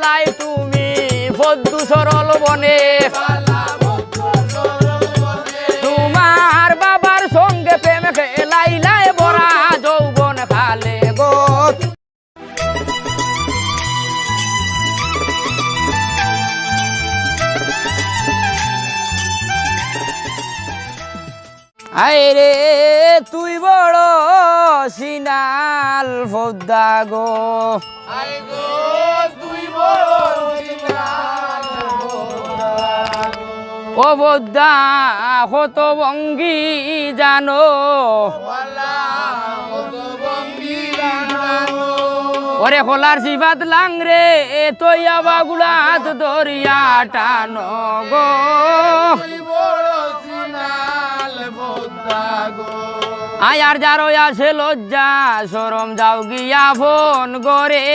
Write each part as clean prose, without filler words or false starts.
গেছলাই তুমি পদ্মু সরল বনে তোমার বাবার সঙ্গে প্রেম খেলাইলাই বড়া যৌবন খালে গো আইরে তুই বড় সিনাল ফদ্দা গো ও ফদ্দা কত ভঙ্গি জানো ওরে খোলার সিবাত লাংরে তৈয়া বাগুলাত দরিয়া টানো গো আয়ার যারো আছে লজ্জা সরম যাও গিয়া ফোন করে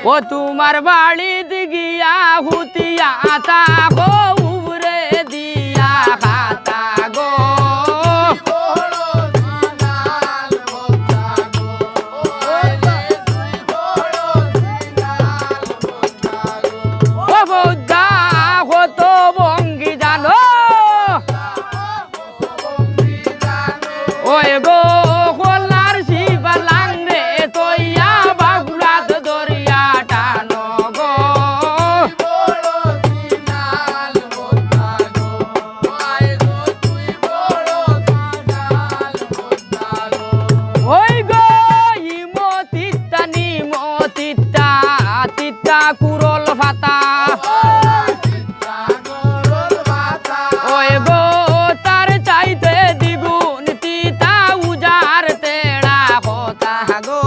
ও তোমার বাড়িত গিয়া হুতিয়া তাকো উবরে দিয়া খাতা গো ও বৌদ্ধা কত ভঙ্গি জানো ওই গো খোলার শিবা লাংরে তৈয়া বাগুলাত দরিয়া টানো গো ওই গো ইমো তিত্তা নিমো তিত্তা তিত্তা কুরল ফাতা ওই গো তার চাইতে দ্বিগুণ তিতা উজার তেড়া কথা গো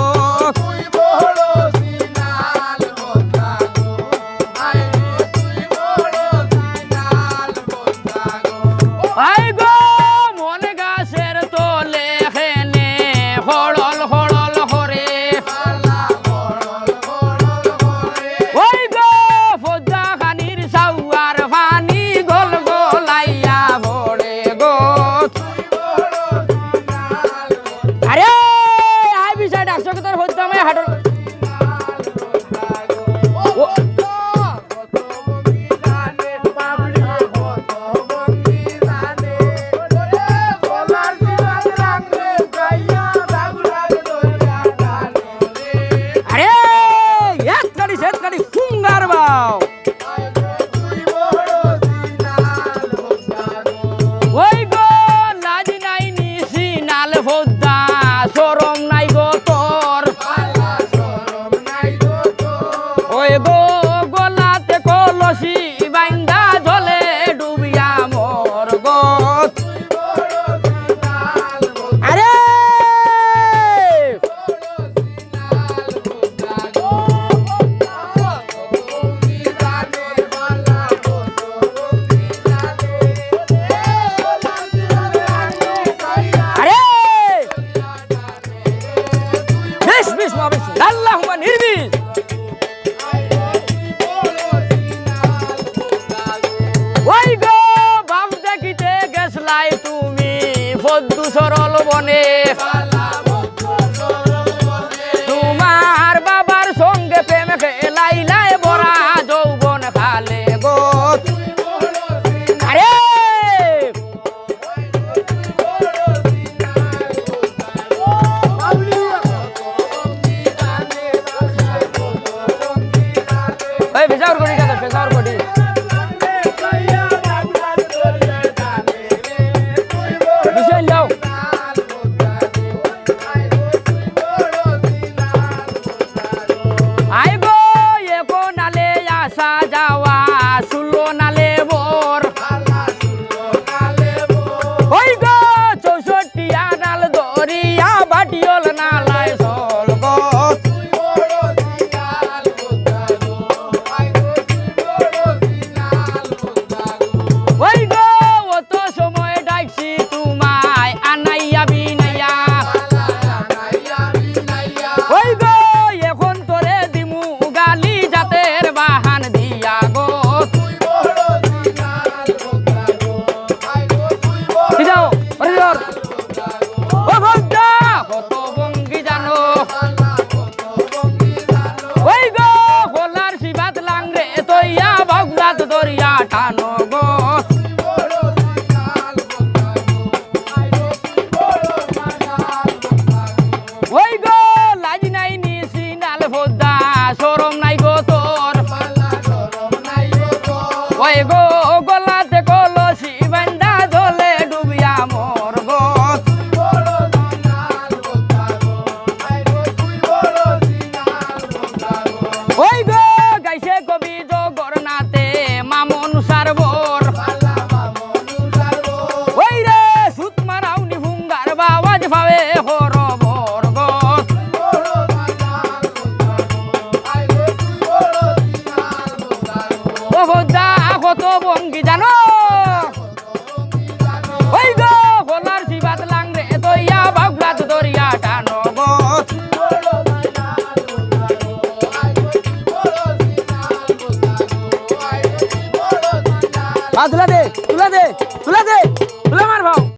আই গো মন গাছের তোলে খেনে হড়ল হড়ল হরে ওই গো ফজ্জা খানির সাউয়ার পানি গোল গোলাইয়া ভরে গো আরে আই বিষয় ডাকছো কি তোর হইতাম হাটর আরে এক গাড়ি ফুঙ্গার বাও ওই গো লাজ নাই নিশি নাল ফদ্দা সরম নাই গো তোর ওই গো গলাতে কলসি বাইন্দা জলে ডুবিয়া মোর গো আরে আরে বেশ বেশ বেশ আল্লাহুম্মা নির্বিষ ওই গো বাপ দেখিতে গেছলাই তুমি পদ্মু সরল বনে তোমার বাবার সঙ্গে প্রেম খেলাইলাই বড়া যৌবন খালে গো আরে ওই বেজার করি কেন বেজার করি বিষয় লাও ভঙ্গি জানো ওই গো ভোলার শিবাত লাংরে দইয়া বাগলাত দরিয়া টানো গো তুলা দে তুলা দে তুলা দে তুলা মার ভাও